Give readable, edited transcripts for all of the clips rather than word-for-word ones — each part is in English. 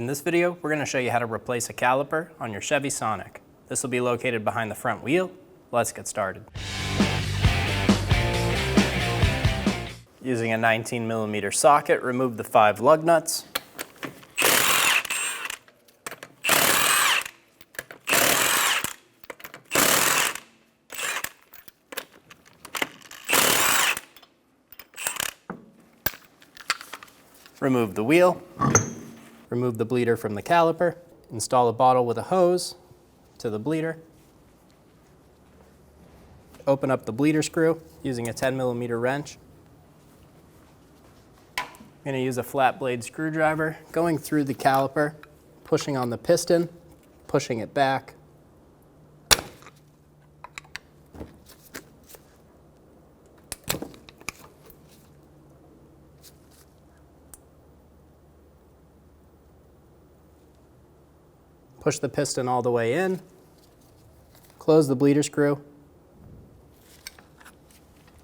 In this video, we're going to show you how to replace a caliper on your Chevy Sonic. This will be located behind the front wheel. Let's get started. Using a 19mm socket, remove the 5 lug nuts. Remove the wheel. Remove the bleeder from the caliper. Install a bottle with a hose to the bleeder. Open up the bleeder screw using a 10mm wrench. I'm going to use a flat blade screwdriver going through the caliper, pushing on the piston, pushing it back. Push the piston all the way in, close the bleeder screw,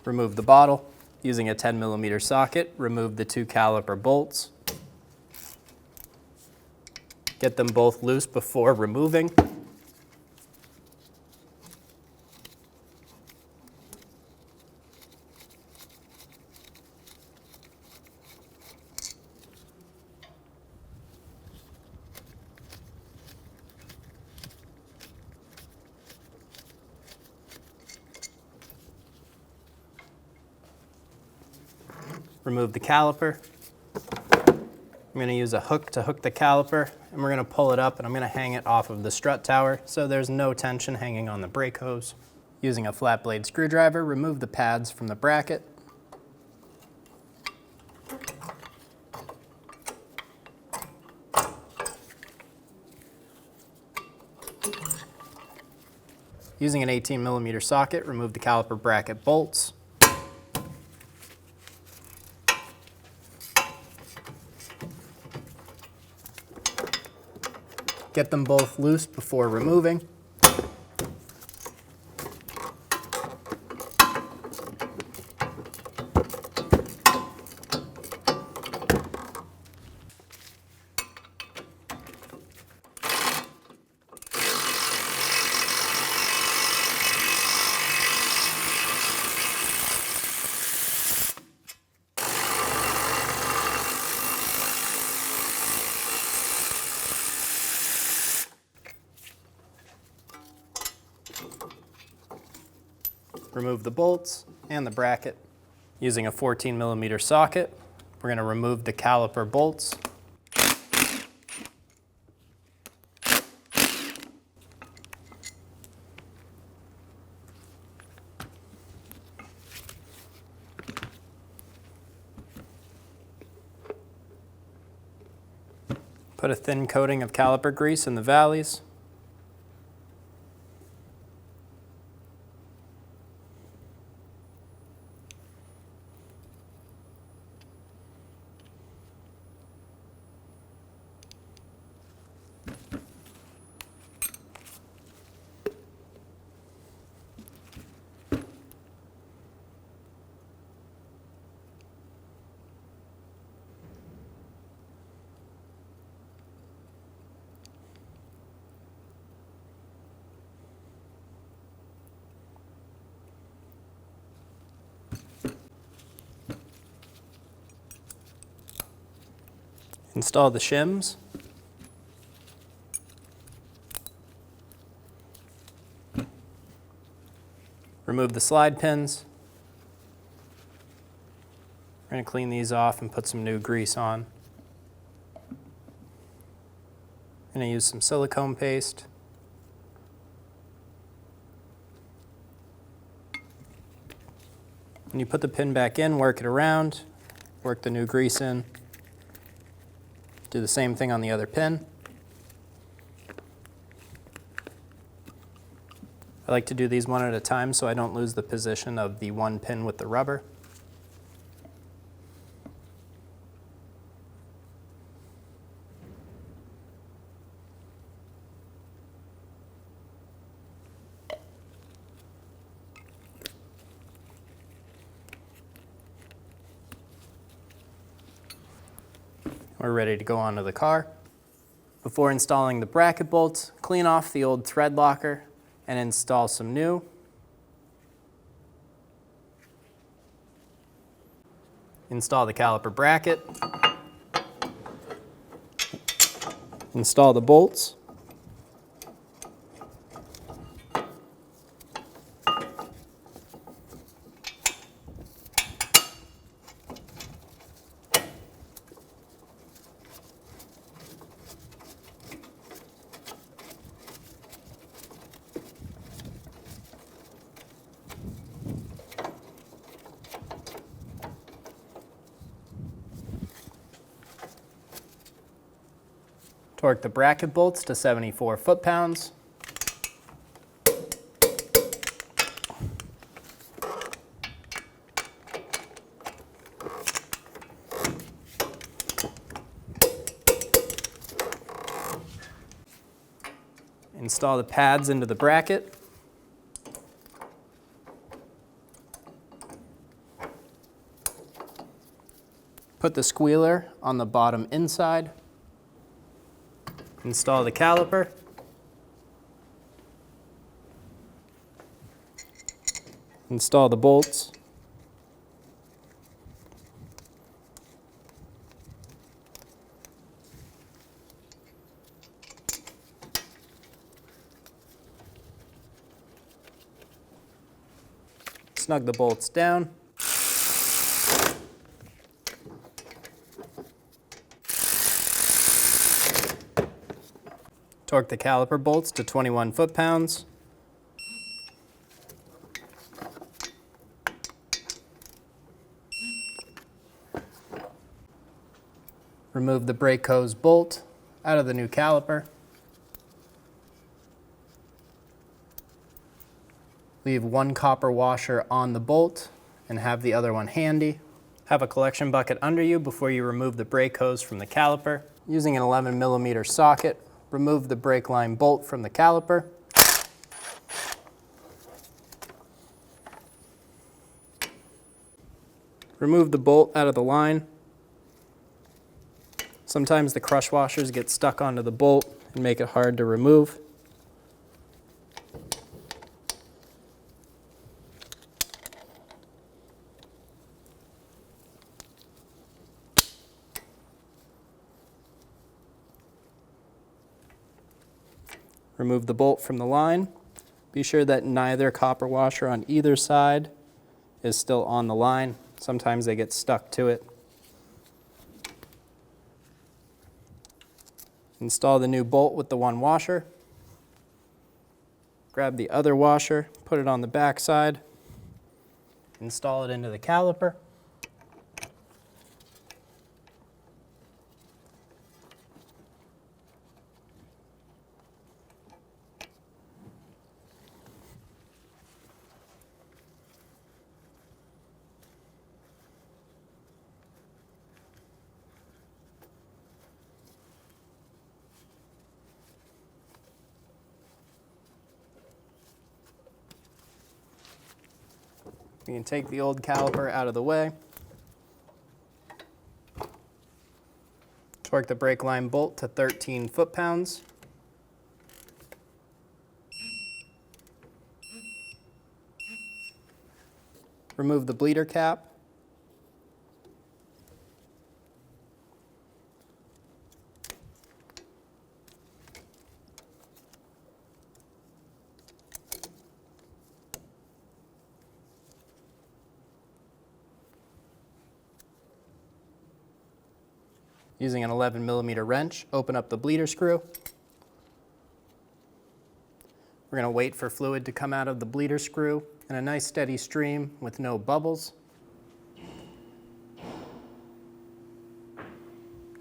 remove the bottle. Using a 10mm socket, remove the 2 caliper bolts. Get them both loose before removing. Remove the caliper. I'm going to use a hook to hook the caliper, and we're going to pull it up, and I'm going to hang it off of the strut tower so there's no tension hanging on the brake hose. Using a flat blade screwdriver, remove the pads from the bracket. Using an 18mm socket, remove the caliper bracket bolts. Get them both loose before removing. Remove the bolts and the bracket. Using a 14mm socket, we're going to remove the caliper bolts. Put a thin coating of caliper grease in the valleys. Install the shims. Remove the slide pins. We're going to clean these off and put some new grease on. I'm going to use some silicone paste. When you put the pin back in, work it around, work the new grease in. Do the same thing on the other pin. I like to do these one at a time so I don't lose the position of the one pin with the rubber. We're ready to go onto the car. Before installing the bracket bolts, clean off the old thread locker and install some new. Install the caliper bracket. Install the bolts. Torque the bracket bolts to 74 foot-pounds. Install the pads into the bracket. Put the squealer on the bottom inside. Install the caliper. Install the bolts. Snug the bolts down. Torque the caliper bolts to 21 foot-pounds. Remove the brake hose bolt out of the new caliper. Leave one copper washer on the bolt and have the other one handy. Have a collection bucket under you before you remove the brake hose from the caliper. Using an 11mm socket, remove the brake line bolt from the caliper. Remove the bolt out of the line. Sometimes the crush washers get stuck onto the bolt and make it hard to remove. Remove the bolt from the line. Be sure that neither copper washer on either side is still on the line. Sometimes they get stuck to it. Install the new bolt with the one washer. Grab the other washer, put it on the back side. Install it into the caliper. You can take the old caliper out of the way. Torque the brake line bolt to 13 foot-pounds. Remove the bleeder cap. Using an 11mm wrench, open up the bleeder screw. We're going to wait for fluid to come out of the bleeder screw in a nice steady stream with no bubbles.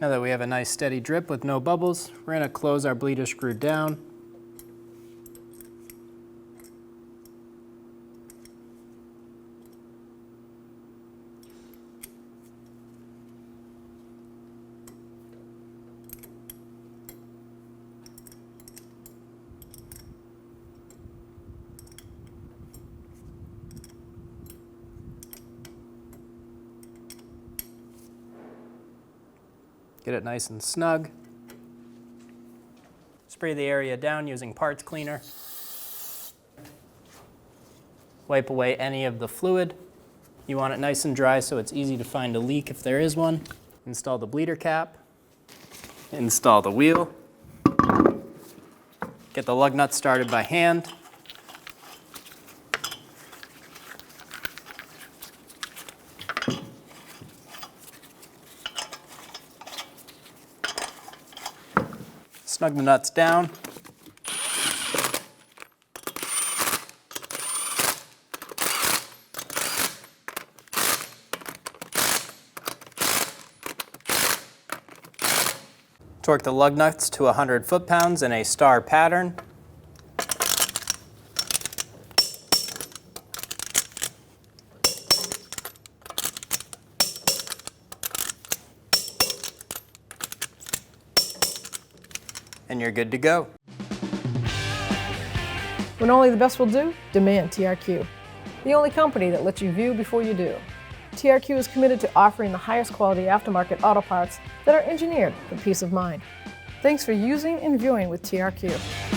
Now that we have a nice steady drip with no bubbles, we're going to close our bleeder screw down. Get it nice and snug. Spray the area down using parts cleaner. Wipe away any of the fluid. You want it nice and dry so it's easy to find a leak if there is one. Install the bleeder cap. Install the wheel. Get the lug nuts started by hand. Snug the nuts down. Torque the lug nuts to 100 foot-pounds in a star pattern. And you're good to go. When only the best will do, demand TRQ. The only company that lets you view before you do. TRQ is committed to offering the highest quality aftermarket auto parts that are engineered for peace of mind. Thanks for using and viewing with TRQ.